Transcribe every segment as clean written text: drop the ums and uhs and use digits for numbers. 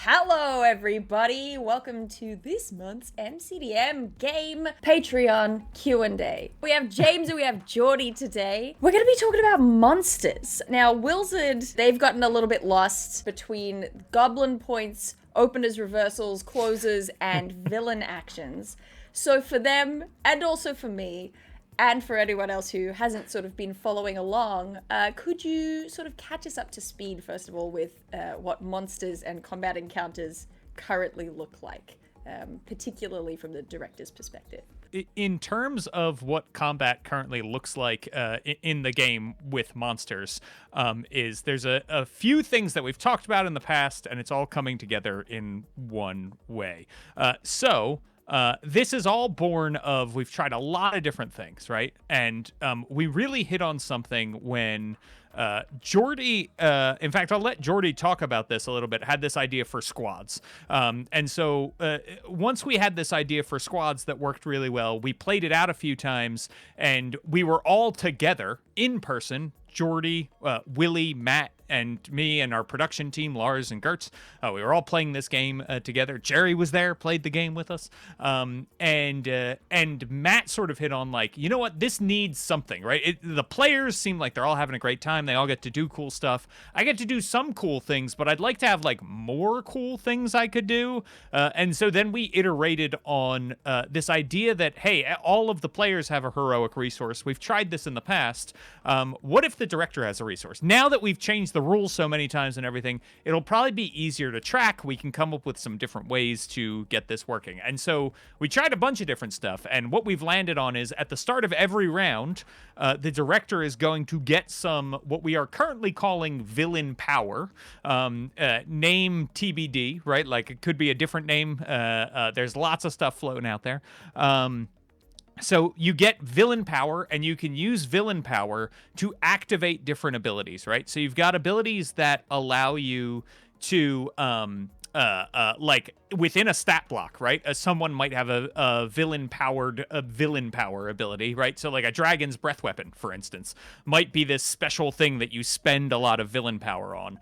Hello, everybody. Welcome to this month's MCDM game Patreon Q&A. We have James and we have Geordie today. We're going to be talking about monsters. Now, Wilzard, they've gotten a little bit lost between goblin points, openers, reversals, closers, and villain actions. So for them, and also for me, and for anyone else who hasn't sort of been following along, could you sort of catch us up to speed, first of all, with what monsters and combat encounters currently look like, particularly from the director's perspective? In terms of what combat currently looks like in the game with monsters, is there's a few things that we've talked about in the past, and it's all coming together in one way. This is all born of, we've tried a lot of different things, right? And we really hit on something when Geordie, in fact, I'll let Geordie talk about this a little bit, had this idea for squads. And so once we had this idea for squads that worked really well, we played it out a few times, and we were all together in person. Geordie, Willie, Matt, and me and our production team, Lars and Gertz. We were all playing this game together. Jerry was there, played the game with us. And Matt sort of hit on, like, you know what, this needs something, right? The players seem like they're all having a great time. They all get to do cool stuff. I get to do some cool things, but I'd like to have, like, more cool things I could do. And so then we iterated on this idea that, hey, all of the players have a heroic resource. We've tried this in the past. What if the director has a resource? Now that we've changed the rules so many times and everything, it'll probably be easier to track. We can come up with some different ways to get this working. And so we tried a bunch of different stuff, and what we've landed on is at the start of every round, the director is going to get some, what we are currently calling villain power, name TBD, right? Like, it could be a different name. There's lots of stuff floating out there. So you get villain power, and you can use villain power to activate different abilities, right? So you've got abilities that allow you to, like, within a stat block, right? Someone might have a villain power ability, right? So like a dragon's breath weapon, for instance, might be this special thing that you spend a lot of villain power on.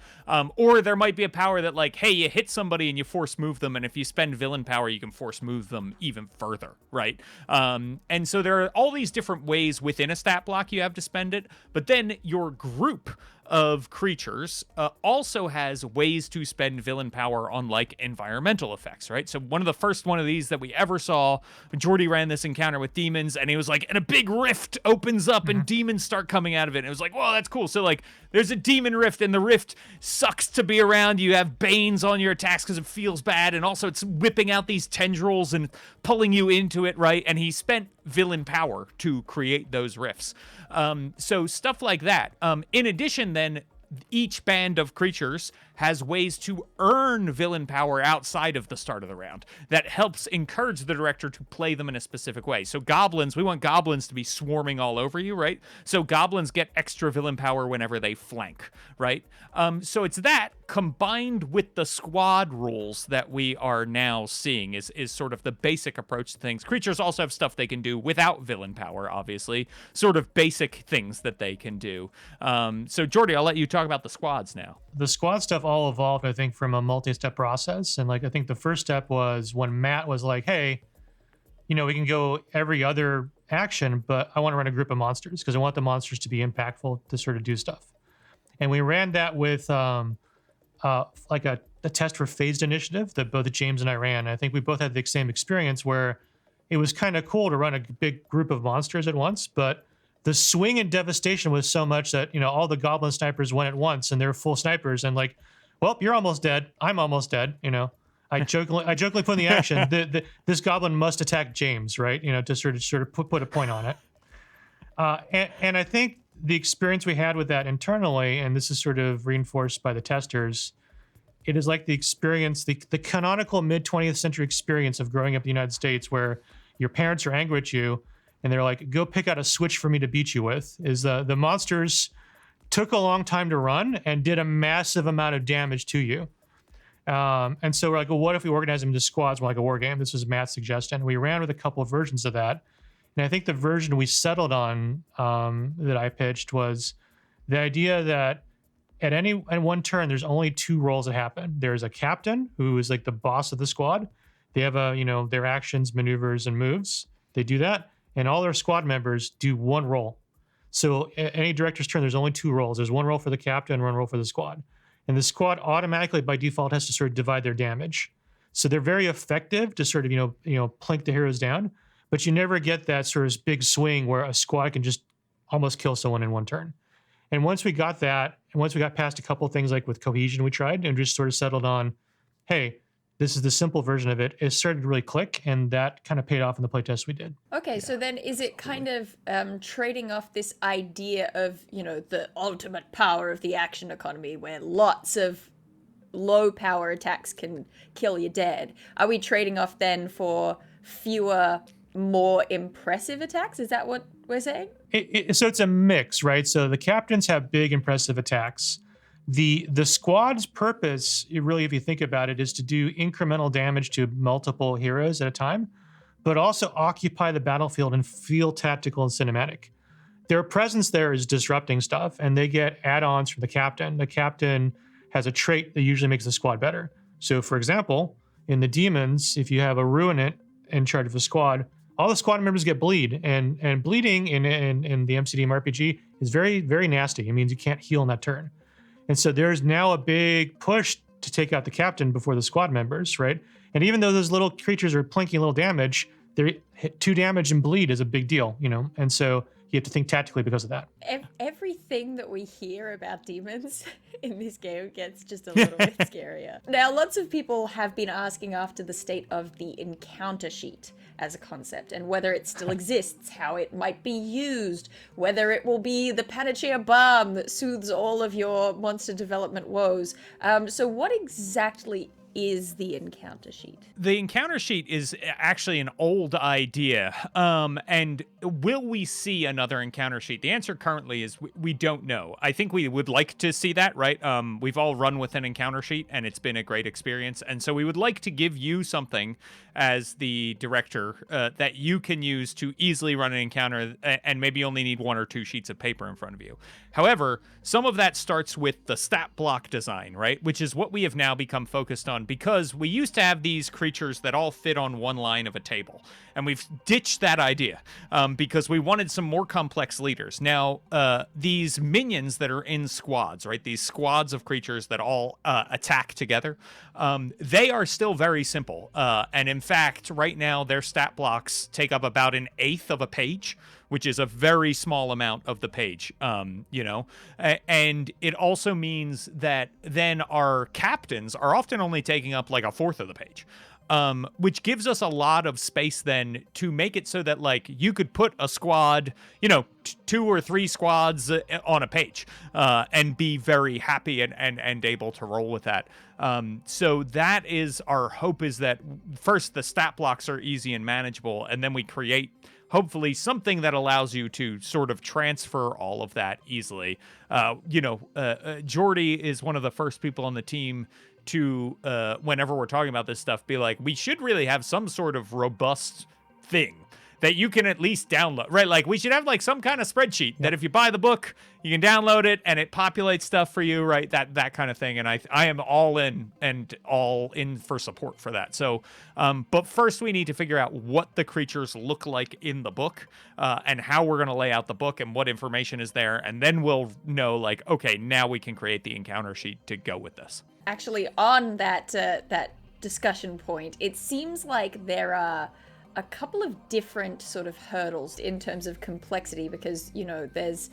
Or there might be a power that, like, hey, you hit somebody and you force move them, and if you spend villain power, you can force move them even further, right? And so there are all these different ways within a stat block you have to spend it, but then your group of creatures also has ways to spend villain power on, like, environmental effects, right? So one of the first one of these that we ever saw, Geordie ran this encounter with demons, and he was like, and a big rift opens up and demons start coming out of it. And it was like, whoa, that's cool. So, like, there's a demon rift, and the rift sucks to be around. You have banes on your attacks because it feels bad, and also it's whipping out these tendrils and pulling you into it, right? And he spent villain power to create those rifts. So stuff like that. In addition, then, each band of creatures has ways to earn villain power outside of the start of the round that helps encourage the director to play them in a specific way. So goblins, we want goblins to be swarming all over you, right? So goblins get extra villain power whenever they flank, right? So it's that combined with the squad rules that we are now seeing is sort of the basic approach to things. Creatures also have stuff they can do without villain power, obviously, sort of basic things that they can do. So Geordie, I'll let you talk about the squads now. The squad stuff all evolved, I think, from a multi-step process. And, like, I think the first step was when Matt was like, hey, you know, we can go every other action, but I want to run a group of monsters because I want the monsters to be impactful to sort of do stuff. And we ran that with like a test for phased initiative that both James and I ran. I think we both had the same experience where it was kind of cool to run a big group of monsters at once, but the swing and devastation was so much that, you know, all the goblin snipers went at once, and they're full snipers, and, like, well, you're almost dead. I'm almost dead. You know, I jokingly put in the action, this goblin must attack James, right? You know, to sort of put a point on it. And I think the experience we had with that internally, and this is sort of reinforced by the testers, it is like the experience, the canonical mid 20th century experience of growing up in the United States, where your parents are angry at you, and they're like, go pick out a switch for me to beat you with. Is the monsters took a long time to run and did a massive amount of damage to you. And so we're like, well, what if we organize them into squads more like a war game? This was Matt's suggestion. We ran with a couple of versions of that. And I think the version we settled on that I pitched was the idea that at one turn, there's only two roles that happen. There's a captain who is like the boss of the squad. They have their actions, maneuvers, and moves. They do that, and all their squad members do one role. So at any director's turn, there's only two roles. There's one role for the captain, one role for the squad, and the squad automatically by default has to sort of divide their damage. So they're very effective to sort of plink the heroes down, but you never get that sort of big swing where a squad can just almost kill someone in one turn. And once we got that, and once we got past a couple of things like with cohesion we tried and just sort of settled on, hey, this is the simple version of it, it started to really click, and that kind of paid off in the playtest we did. Okay, so then is it kind of trading off this idea of, the ultimate power of the action economy where lots of low power attacks can kill you dead? Are we trading off then for fewer, more impressive attacks? Is that what we're saying? So it's a mix, right? So the captains have big, impressive attacks. The squad's purpose, really, if you think about it, is to do incremental damage to multiple heroes at a time, but also occupy the battlefield and feel tactical and cinematic. Their presence there is disrupting stuff, and they get add-ons from the captain. The captain has a trait that usually makes the squad better. So, for example, in the demons, if you have a ruinant in charge of the squad, all the squad members get bleed, and bleeding in the MCDM RPG is very, very nasty. It means you can't heal in that turn. And so there's now a big push to take out the captain before the squad members, right? And even though those little creatures are plinking a little damage, they hit 2 damage and bleed is a big deal, And so you have to think tactically because of that. Everything that we hear about demons in this game gets just a little bit scarier. Now, lots of people have been asking after the state of the encounter sheet as a concept and whether it still exists, how it might be used, whether it will be the panacea balm that soothes all of your monster development woes. So what exactly is the encounter sheet? The encounter sheet is actually an old idea. And will we see another encounter sheet? The answer currently is we don't know. I think we would like to see that, right? We've all run with an encounter sheet and it's been a great experience. And so we would like to give you something as the director that you can use to easily run an encounter and maybe only need 1 or 2 sheets of paper in front of you. However, some of that starts with the stat block design, right? Which is what we have now become focused on because we used to have these creatures that all fit on one line of a table. And we've ditched that idea because we wanted some more complex leaders. Now, these minions that are in squads, right? These squads of creatures that all attack together, they are still very simple. And in fact, right now, their stat blocks take up about 1/8 of a page, which is a very small amount of the page, and it also means that then our captains are often only taking up like 1/4 of the page, which gives us a lot of space then to make it so that like you could put a squad, 2 or 3 squads on a page and be very happy and able to roll with that. So that is our hope, is that first the stat blocks are easy and manageable, and then we create hopefully something that allows you to sort of transfer all of that easily. Jordy is one of the first people on the team to, whenever we're talking about this stuff, be like, we should really have some sort of robust thing that you can at least download, right? Like we should have like some kind of spreadsheet that if you buy the book, you can download it and it populates stuff for you, right? That kind of thing. And I am all in for support for that. So, but first we need to figure out what the creatures look like in the book and how we're going to lay out the book and what information is there. And then we'll know like, okay, now we can create the encounter sheet to go with this. Actually, on that discussion point, it seems like there are a couple of different sort of hurdles in terms of complexity because, there's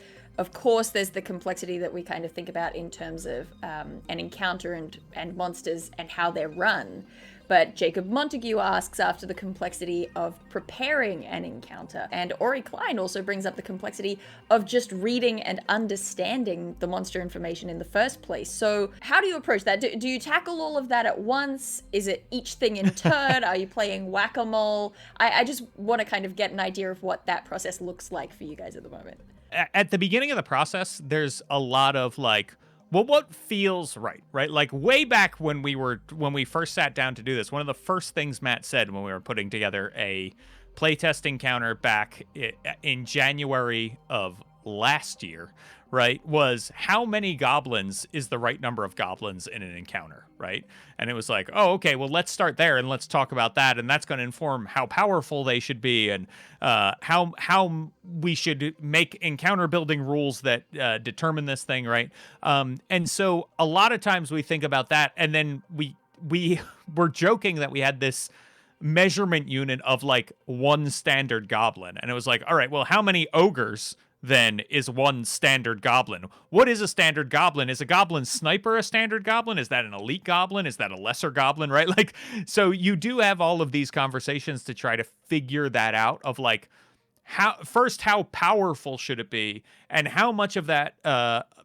the complexity that we kind of think about in terms of an encounter and monsters and how they're run. But Jacob Montague asks after the complexity of preparing an encounter. And Ori Klein also brings up the complexity of just reading and understanding the monster information in the first place. So how do you approach that? Do you tackle all of that at once? Is it each thing in turn? Are you playing whack-a-mole? I just want to kind of get an idea of what that process looks like for you guys at the moment. At the beginning of the process, there's a lot of like, well, what feels right? Like way back when we first sat down to do this, one of the first things Matt said when we were putting together a playtest encounter back in January of last year, right, was how many goblins is the right number of goblins in an encounter, right? And it was like, oh, okay, well, let's start there and let's talk about that, and that's going to inform how powerful they should be and how we should make encounter building rules that determine this thing, right? And so a lot of times we think about that, and then we were joking that we had this measurement unit of like one standard goblin, and it was like, all right, well, how many ogres then is one standard goblin? What is a standard goblin? Is a goblin sniper a standard goblin? Is that an elite goblin? Is that a lesser goblin, right? Like, so you do have all of these conversations to try to figure that out of like, how powerful should it be, and how much of that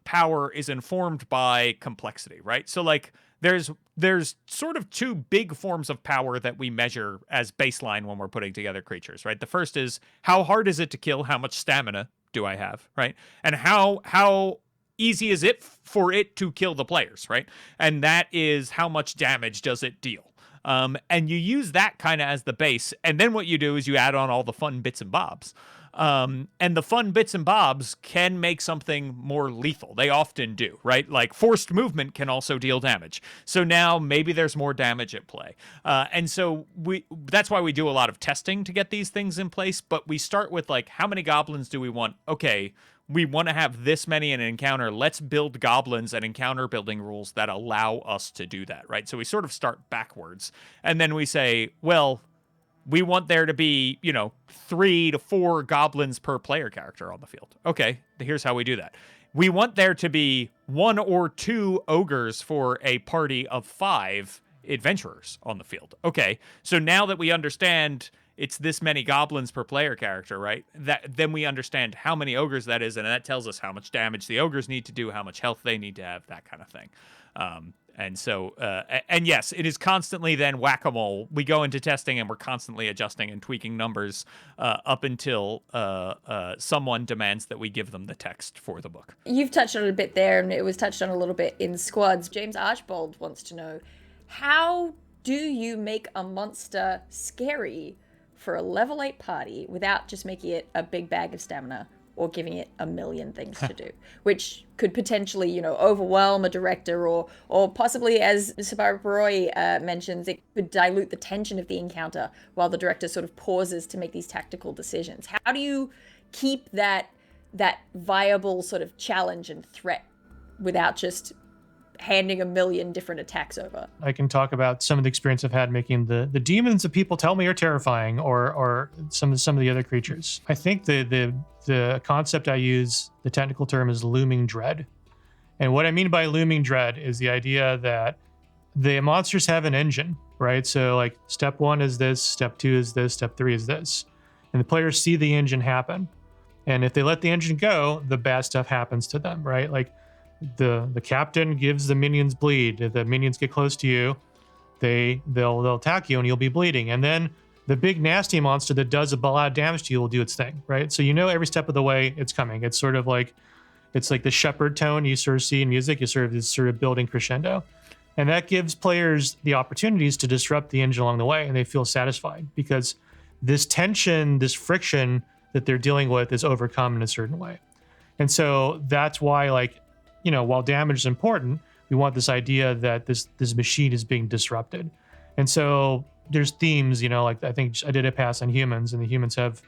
power is informed by complexity, right? So like there's sort of two big forms of power that we measure as baseline when we're putting together creatures, right? The first is how hard is it to kill, how much stamina do I have, right? And how easy is it for it to kill the players, right? And that is how much damage does it deal. And you use that kind of as the base, and then what you do is you add on all the fun bits and bobs. And the fun bits and bobs can make something more lethal. They often do, right? Like forced movement can also deal damage. So now maybe there's more damage at play. And so that's why we do a lot of testing to get these things in place. But we start with like, how many goblins do we want? Okay, we want to have this many in an encounter. Let's build goblins and encounter building rules that allow us to do that, right? So we sort of start backwards. And then we say, well, we want there to be, 3 to 4 goblins per player character on the field. Okay, here's how we do that. We want there to be 1 or 2 ogres for a party of 5 adventurers on the field. Okay, so now that we understand it's this many goblins per player character, right? Then we understand how many ogres that is, and that tells us how much damage the ogres need to do, how much health they need to have, that kind of thing. And so, and yes, it is constantly then whack-a-mole. We go into testing and we're constantly adjusting and tweaking numbers up until someone demands that we give them the text for the book. You've touched on it a bit there, and it was touched on a little bit in Squads. James Archbold wants to know, how do you make a monster scary for a level 8 party without just making it a big bag of stamina or giving it a million things to do, which could potentially, overwhelm a director or possibly, as Sabara Baroi mentions, it could dilute the tension of the encounter while the director sort of pauses to make these tactical decisions. How do you keep that viable sort of challenge and threat without just handing a million different attacks over? I can talk about some of the experience I've had making the demons that people tell me are terrifying, or some of the other creatures. I think the concept I use, the technical term, is Looming Dread. And what I mean by Looming Dread is the idea that the monsters have an engine, right? So like step 1 is this, step 2 is this, step 3 is this. And the players see the engine happen. And if they let the engine go, the bad stuff happens to them, right? Like the captain gives the minions bleed. If the minions get close to you, they'll attack you and you'll be bleeding. And then the big nasty monster that does a lot of damage to you will do its thing, right? So every step of the way it's coming. It's sort of like the shepherd tone you sort of see in music. It's sort of building crescendo. And that gives players the opportunities to disrupt the engine along the way, and they feel satisfied because this tension, this friction that they're dealing with is overcome in a certain way. And so that's why, while damage is important, we want this idea that this machine is being disrupted. And so there's themes, I think I did a pass on humans, and the humans have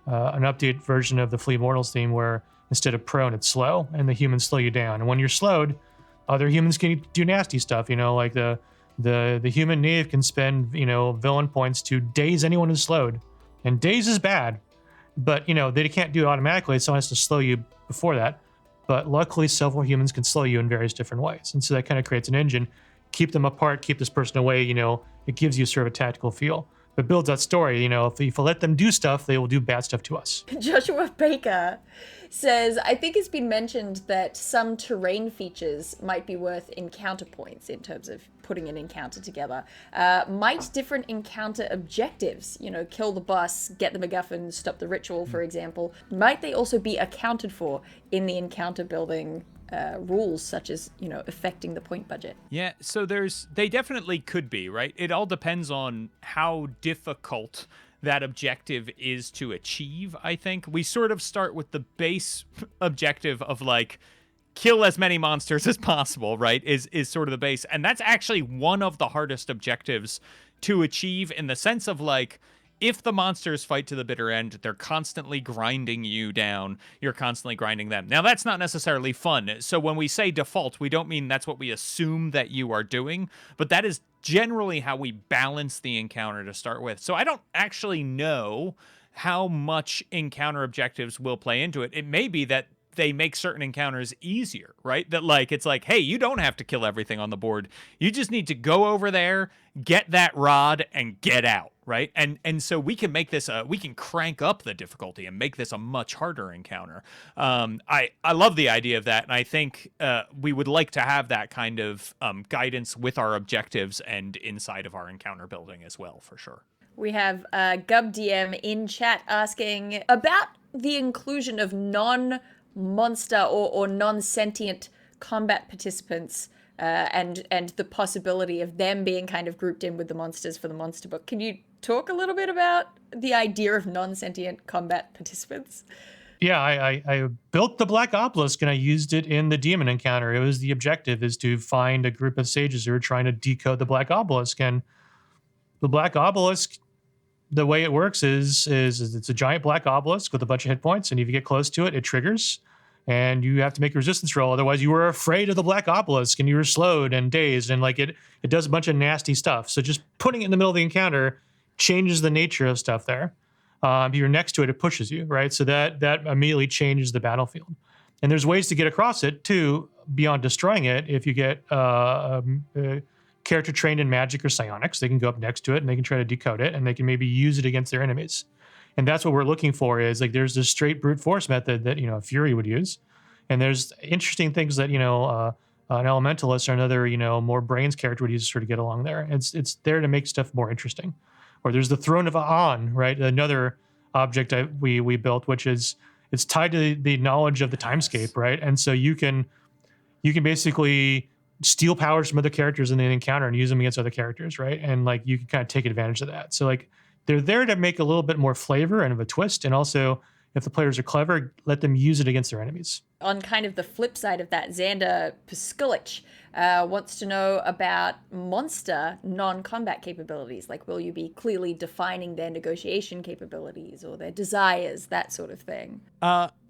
an updated version of the Flee Mortals theme where instead of prone, it's slow, and the humans slow you down. And when you're slowed, other humans can do nasty stuff, like the human knave can spend, villain points to daze anyone who's slowed. And daze is bad, but, they can't do it automatically. Someone has to slow you before that. But luckily, several humans can slow you in various different ways. And so that kind of creates an engine. Keep them apart, keep this person away, it gives you sort of a tactical feel. But builds that story, if you let them do stuff, they will do bad stuff to us. Joshua Baker says, I think it's been mentioned that some terrain features might be worth encounter points in terms of putting an encounter together. Might different encounter objectives, kill the boss, get the MacGuffin, stop the ritual, for example, might they also be accounted for in the encounter building rules, such as, affecting the point budget? Yeah, so they definitely could be, right? It all depends on how difficult that objective is to achieve, I think. We sort of start with the base objective of like kill as many monsters as possible, right? Is sort of the base. And that's actually one of the hardest objectives to achieve, in the sense of like, if the monsters fight to the bitter end, they're constantly grinding you down. You're constantly grinding them. Now, that's not necessarily fun. So when we say default, we don't mean that's what we assume that you are doing, but that is generally how we balance the encounter to start with. So I don't actually know how much encounter objectives will play into it. It may be that they make certain encounters easier, right? That like, it's like, hey, you don't have to kill everything on the board. You just need to go over there, get that rod, and get out, right? And so we can make this we can crank up the difficulty and make this a much harder encounter. I love the idea of that, and I think we would like to have that kind of guidance with our objectives and inside of our encounter building as well, for sure. We have GubDM in chat asking about the inclusion of non-monster or non-sentient combat participants and the possibility of them being kind of grouped in with the monsters for the monster book. Can you talk a little bit about the idea of non-sentient combat participants? Yeah, I built the Black Obelisk and I used it in the demon encounter. It was the objective is to find a group of sages who are trying to decode the Black Obelisk. And the Black Obelisk, the way it works is it's a giant black obelisk with a bunch of hit points, and if you get close to it, it triggers, and you have to make a resistance roll. Otherwise, you were afraid of the Black Obelisk, and you were slowed and dazed, and like it does a bunch of nasty stuff. So just putting it in the middle of the encounter changes the nature of stuff there. If you're next to it, it pushes you, right? So that immediately changes the battlefield. And there's ways to get across it too, beyond destroying it. If you get character trained in magic or psionics, they can go up next to it and they can try to decode it, and they can maybe use it against their enemies. And that's what we're looking for, is like there's this straight brute force method that, you know, Fury would use. And there's interesting things that, you know, an elementalist or another, you know, more brains character would use to sort of get along there. It's there to make stuff more interesting. Or there's the Throne of Aan, right? Another object we built, which is, it's tied to the knowledge of the timescape, right? And so you can basically steal powers from other characters in the encounter and use them against other characters, right? And like you can kind of take advantage of that. So like they're there to make a little bit more flavor and of a twist, and also if the players are clever, let them use it against their enemies. On kind of the flip side of that, Xander Piskulich wants to know about monster non-combat capabilities. Like, will you be clearly defining their negotiation capabilities or their desires, that sort of thing?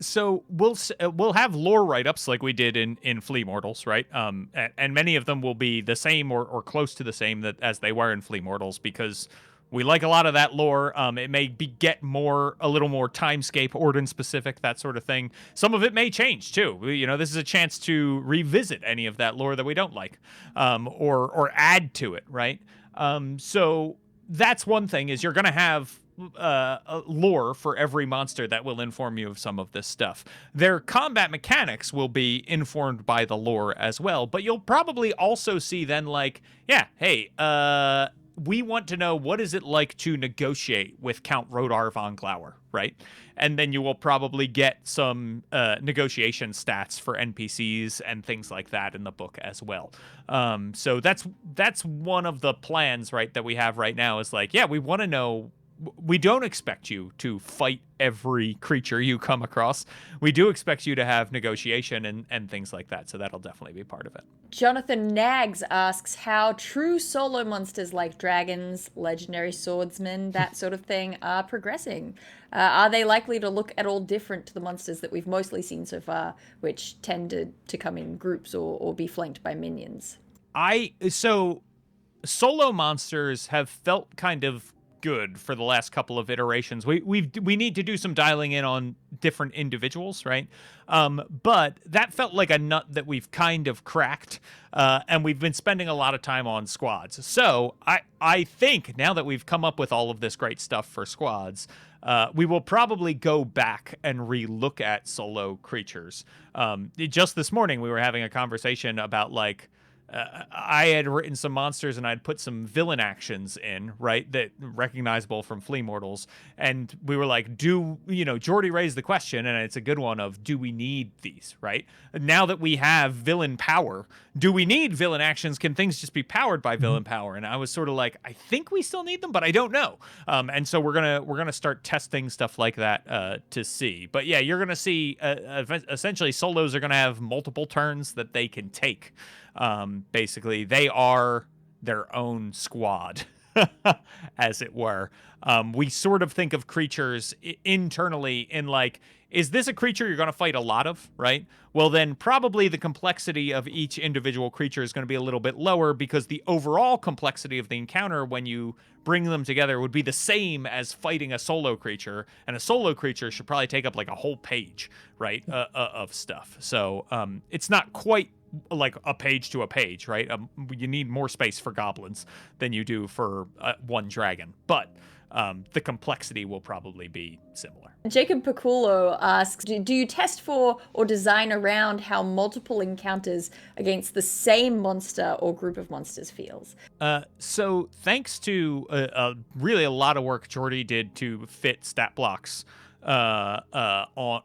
So we'll have lore write-ups like we did in Flea Mortals, right? And many of them will be the same or close to the same as they were in Flea Mortals, because we like a lot of that lore. It may get a little more timescape, Orden specific, that sort of thing. Some of it may change too. You know, this is a chance to revisit any of that lore that we don't like, or add to it, right? So that's one thing, is you're going to have lore for every monster that will inform you of some of this stuff. Their combat mechanics will be informed by the lore as well, but you'll probably also see then like, yeah, hey, we want to know, what is it like to negotiate with Count Rodar von Glauer, right? And then you will probably get some negotiation stats for NPCs and things like that in the book as well. So that's one of the plans, right, that we have right now, is like, yeah, we want to know. We don't expect you to fight every creature you come across. We do expect you to have negotiation and things like that. So that'll definitely be part of it. Jonathan Nags asks how true solo monsters like dragons, legendary swordsmen, that sort of thing are progressing. Are they likely to look at all different to the monsters that we've mostly seen so far, which tended to come in groups or be flanked by minions? So solo monsters have felt kind of good for the last couple of iterations. We need to do some dialing in on different individuals, right? But that felt like a nut that we've kind of cracked, and we've been spending a lot of time on squads. So I think now that we've come up with all of this great stuff for squads, we will probably go back and re-look at solo creatures. Just this morning, we were having a conversation about like, I had written some monsters and I'd put some villain actions in, right, that recognizable from Flea Mortals. And we were like, Jordy raised the question, and it's a good one of, do we need these, right? Now that we have villain power, do we need villain actions? Can things just be powered by villain power? And I was sort of like, I think we still need them, but I don't know. And so we're gonna start testing stuff like that to see. But yeah, you're gonna see essentially solos are gonna have multiple turns that they can take. Basically, they are their own squad, as it were. We sort of think of creatures internally in like, is this a creature you're going to fight a lot of, right? Well, then probably the complexity of each individual creature is going to be a little bit lower because the overall complexity of the encounter when you bring them together would be the same as fighting a solo creature. And a solo creature should probably take up like a whole page, right, of stuff. So it's not quite like a page to a page, right? You need more space for goblins than you do for one dragon. But the complexity will probably be similar. Jacob Piculo asks, do you test for or design around how multiple encounters against the same monster or group of monsters feels? So thanks to really a lot of work Jordy did to fit stat blocks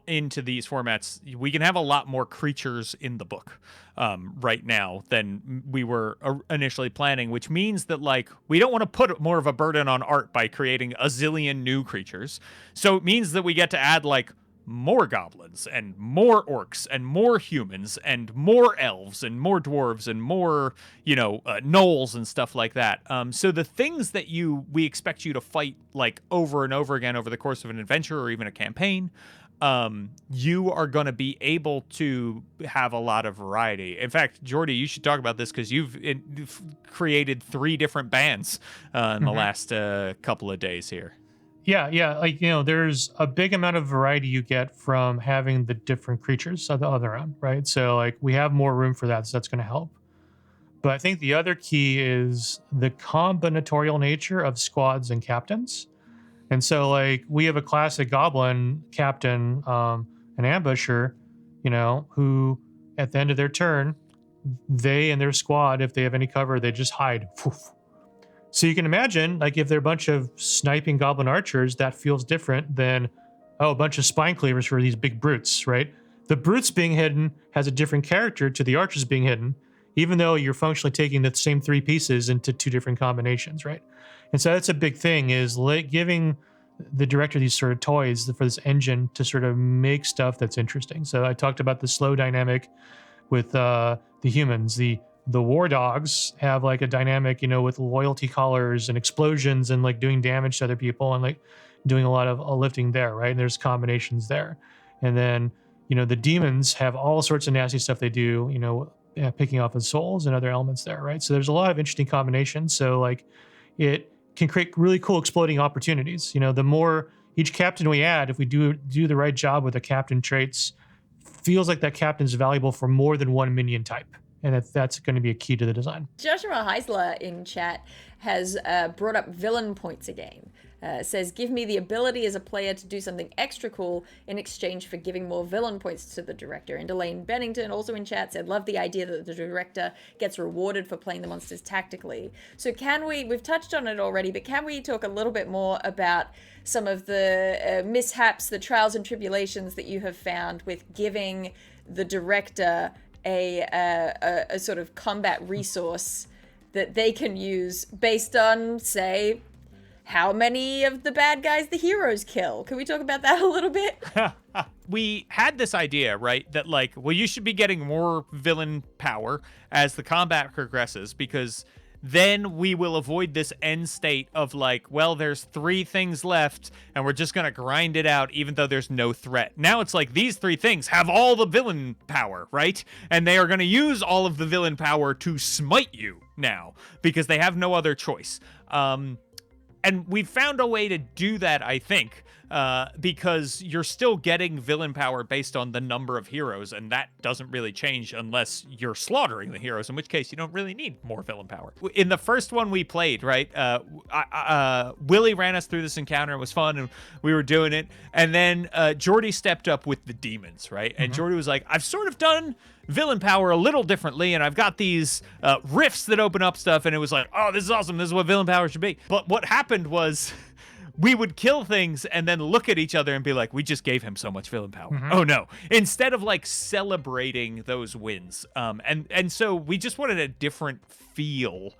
into these formats, we can have a lot more creatures in the book right now than we were initially planning, which means that like we don't want to put more of a burden on art by creating a zillion new creatures. So it means that we get to add like more goblins and more orcs and more humans and more elves and more dwarves and more, gnolls and stuff like that. So the things that we expect you to fight like over and over again over the course of an adventure or even a campaign, you are going to be able to have a lot of variety. In fact, Jordy, you should talk about this because you've created 3 different bands in the last couple of days here. Yeah. Like, there's a big amount of variety you get from having the different creatures of the other own, right? So like we have more room for that, so that's going to help. But I think the other key is the combinatorial nature of squads and captains. And so like we have a classic goblin captain, an ambusher, who at the end of their turn, they and their squad, if they have any cover, they just hide. So you can imagine, like, if they're a bunch of sniping goblin archers, that feels different than, a bunch of spine cleavers for these big brutes, right? The brutes being hidden has a different character to the archers being hidden, even though you're functionally taking the same 3 pieces into 2 different combinations, right? And so that's a big thing, is giving the director these sort of toys for this engine to sort of make stuff that's interesting. So I talked about the slow dynamic with the humans. The war dogs have like a dynamic, with loyalty collars and explosions and like doing damage to other people and like doing a lot of lifting there, right? And there's combinations there. And then, the demons have all sorts of nasty stuff they do, picking off of souls and other elements there, right? So there's a lot of interesting combinations. So like it can create really cool exploding opportunities. The more each captain we add, if we do the right job with the captain traits, feels like that captain's valuable for more than one minion type. And that's going to be a key to the design. Joshua Heisler in chat has brought up villain points again. Says, give me the ability as a player to do something extra cool in exchange for giving more villain points to the director. And Elaine Bennington, also in chat, said, love the idea that the director gets rewarded for playing the monsters tactically. So we've touched on it already, but can we talk a little bit more about some of the mishaps, the trials and tribulations that you have found with giving the director a sort of combat resource that they can use based on, say, how many of the bad guys the heroes kill? Can we talk about that a little bit? We had this idea, right, that like, well, you should be getting more villain power as the combat progresses, because then we will avoid this end state of like, well, there's 3 things left and we're just going to grind it out even though there's no threat. Now it's like these 3 things have all the villain power, right? And they are going to use all of the villain power to smite you now because they have no other choice. And we've found a way to do that, I think, because you're still getting villain power based on the number of heroes, and that doesn't really change unless you're slaughtering the heroes, in which case you don't really need more villain power. In the first one we played, right, Willie ran us through this encounter. It was fun, and we were doing it. And then Jordy stepped up with the demons, right? And Jordy was like, I've sort of done villain power a little differently, and I've got these rifts that open up stuff, and it was like, oh, this is awesome. This is what villain power should be. But what happened was we would kill things and then look at each other and be like, we just gave him so much villain power. Oh no. Instead of like celebrating those wins. And so we just wanted a different feel,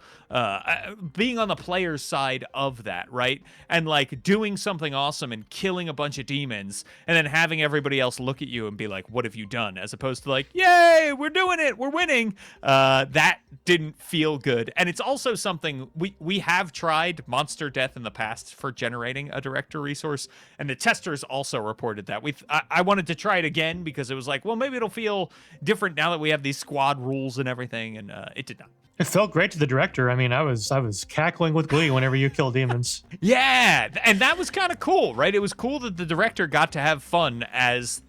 being on the player's side of that, right? And like doing something awesome and killing a bunch of demons and then having everybody else look at you and be like, what have you done? As opposed to like, yay, we're doing it, we're winning. That didn't feel good. And it's also something we have tried monster death in the past for generating a director resource, and the testers also reported that. I wanted to try it again because it was like, well, maybe it'll feel different now that we have these squad rules and everything, and it did not. It felt great to the director. I mean, I was cackling with glee whenever you kill demons. Yeah, and that was kind of cool, right? It was cool that the director got to have fun as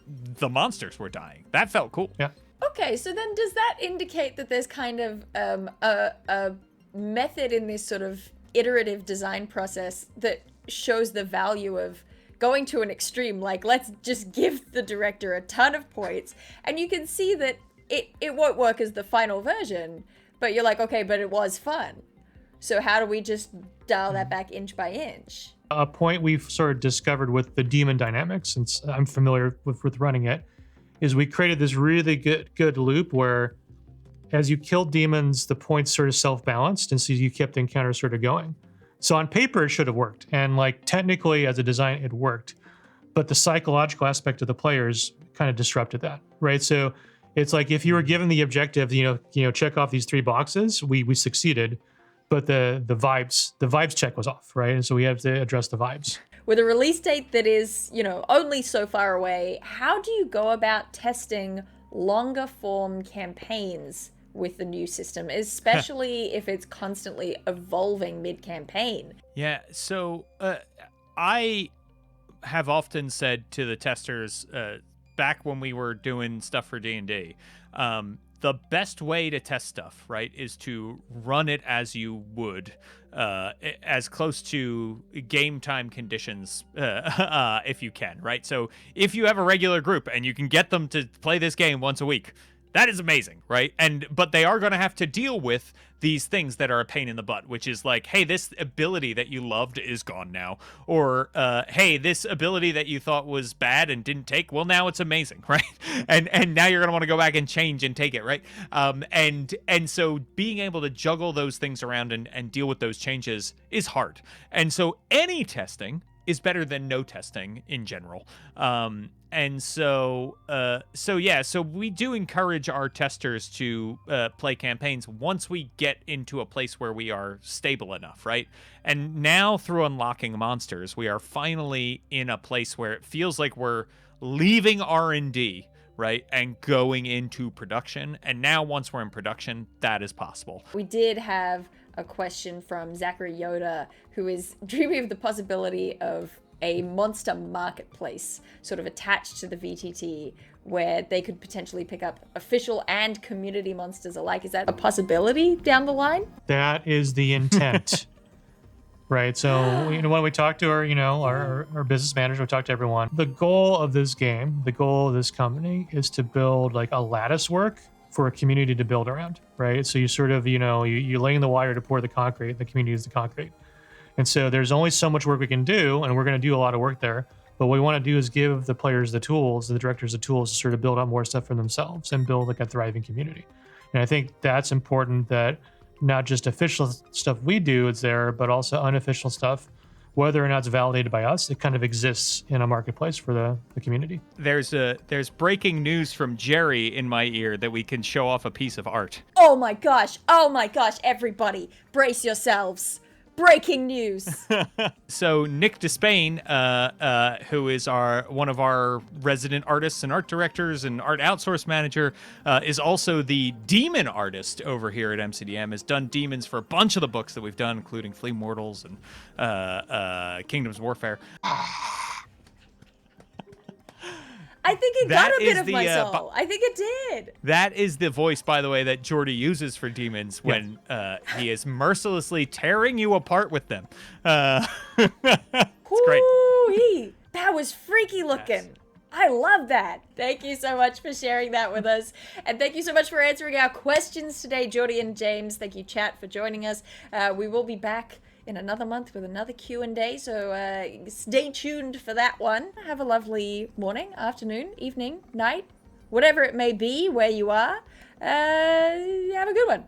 the monsters were dying. That felt cool. Yeah. Okay, so then does that indicate that there's kind of a method in this sort of iterative design process that shows the value of going to an extreme, like let's just give the director a ton of points, and you can see that it won't work as the final version, but you're like, okay, but it was fun. So how do we just dial that back inch by inch? A point we've sort of discovered with the demon dynamics, since I'm familiar with running it, is we created this really good loop where as you killed demons, the points sort of self-balanced, and so you kept the encounter sort of going. So on paper, it should have worked. And like technically as a design, it worked. But the psychological aspect of the players kind of disrupted that, right? So it's like if you were given the objective, check off these 3 boxes, we succeeded, but the vibes check was off, right? And so we have to address the vibes. With a release date that is, only so far away, how do you go about testing longer form campaigns with the new system, especially if it's constantly evolving mid-campaign? Yeah, so I have often said to the testers, back when we were doing stuff for D&D, the best way to test stuff, right, is to run it as you would, as close to game time conditions if you can, right? So if you have a regular group and you can get them to play this game once a week, that is amazing, right? But they are going to have to deal with these things that are a pain in the butt, which is like, hey, this ability that you loved is gone now. Or, hey, this ability that you thought was bad and didn't take, well, now it's amazing, right? And now you're going to want to go back and change and take it, right? And so being able to juggle those things around and deal with those changes is hard. And so any testing is better than no testing in general. So we do encourage our testers to play campaigns once we get into a place where we are stable enough, right? And now through unlocking monsters, we are finally in a place where it feels like we're leaving R&D, right, and going into production. And now once we're in production, that is possible. We did have a question from Zachary Yoda, who is dreaming of the possibility of a monster marketplace sort of attached to the VTT where they could potentially pick up official and community monsters alike. Is that a possibility down the line? That is the intent. Right. So, when we talk to our business manager, we talk to everyone. The goal of this game, the goal of this company is to build like a lattice work for a community to build around, right? So you sort of, you laying the wire to pour the concrete, the community is the concrete. And so there's only so much work we can do, and we're going to do a lot of work there. But what we want to do is give the players the tools, the directors the tools to sort of build up more stuff for themselves and build like a thriving community. And I think that's important, that not just official stuff we do is there, but also unofficial stuff, whether or not it's validated by us, it kind of exists in a marketplace for the community. There's breaking news from Jerry in my ear that we can show off a piece of art. Oh my gosh, everybody, brace yourselves. Breaking news. So Nick Despain, who is one of our resident artists and art directors and art outsource manager, is also the demon artist over here at MCDM, has done demons for a bunch of the books that we've done, including Flea Mortals and Kingdoms Warfare. I think it got a bit of my soul. I think it did. That is the voice, by the way, that Jordy uses for demons when he is mercilessly tearing you apart with them. It's great. That was freaky looking. Yes. I love that. Thank you so much for sharing that with us. And thank you so much for answering our questions today, Geordie and James. Thank you, chat, for joining us. We will be back in another month with another Q&A, so stay tuned for that one. Have a lovely morning, afternoon, evening, night, whatever it may be where you are. Have a good one.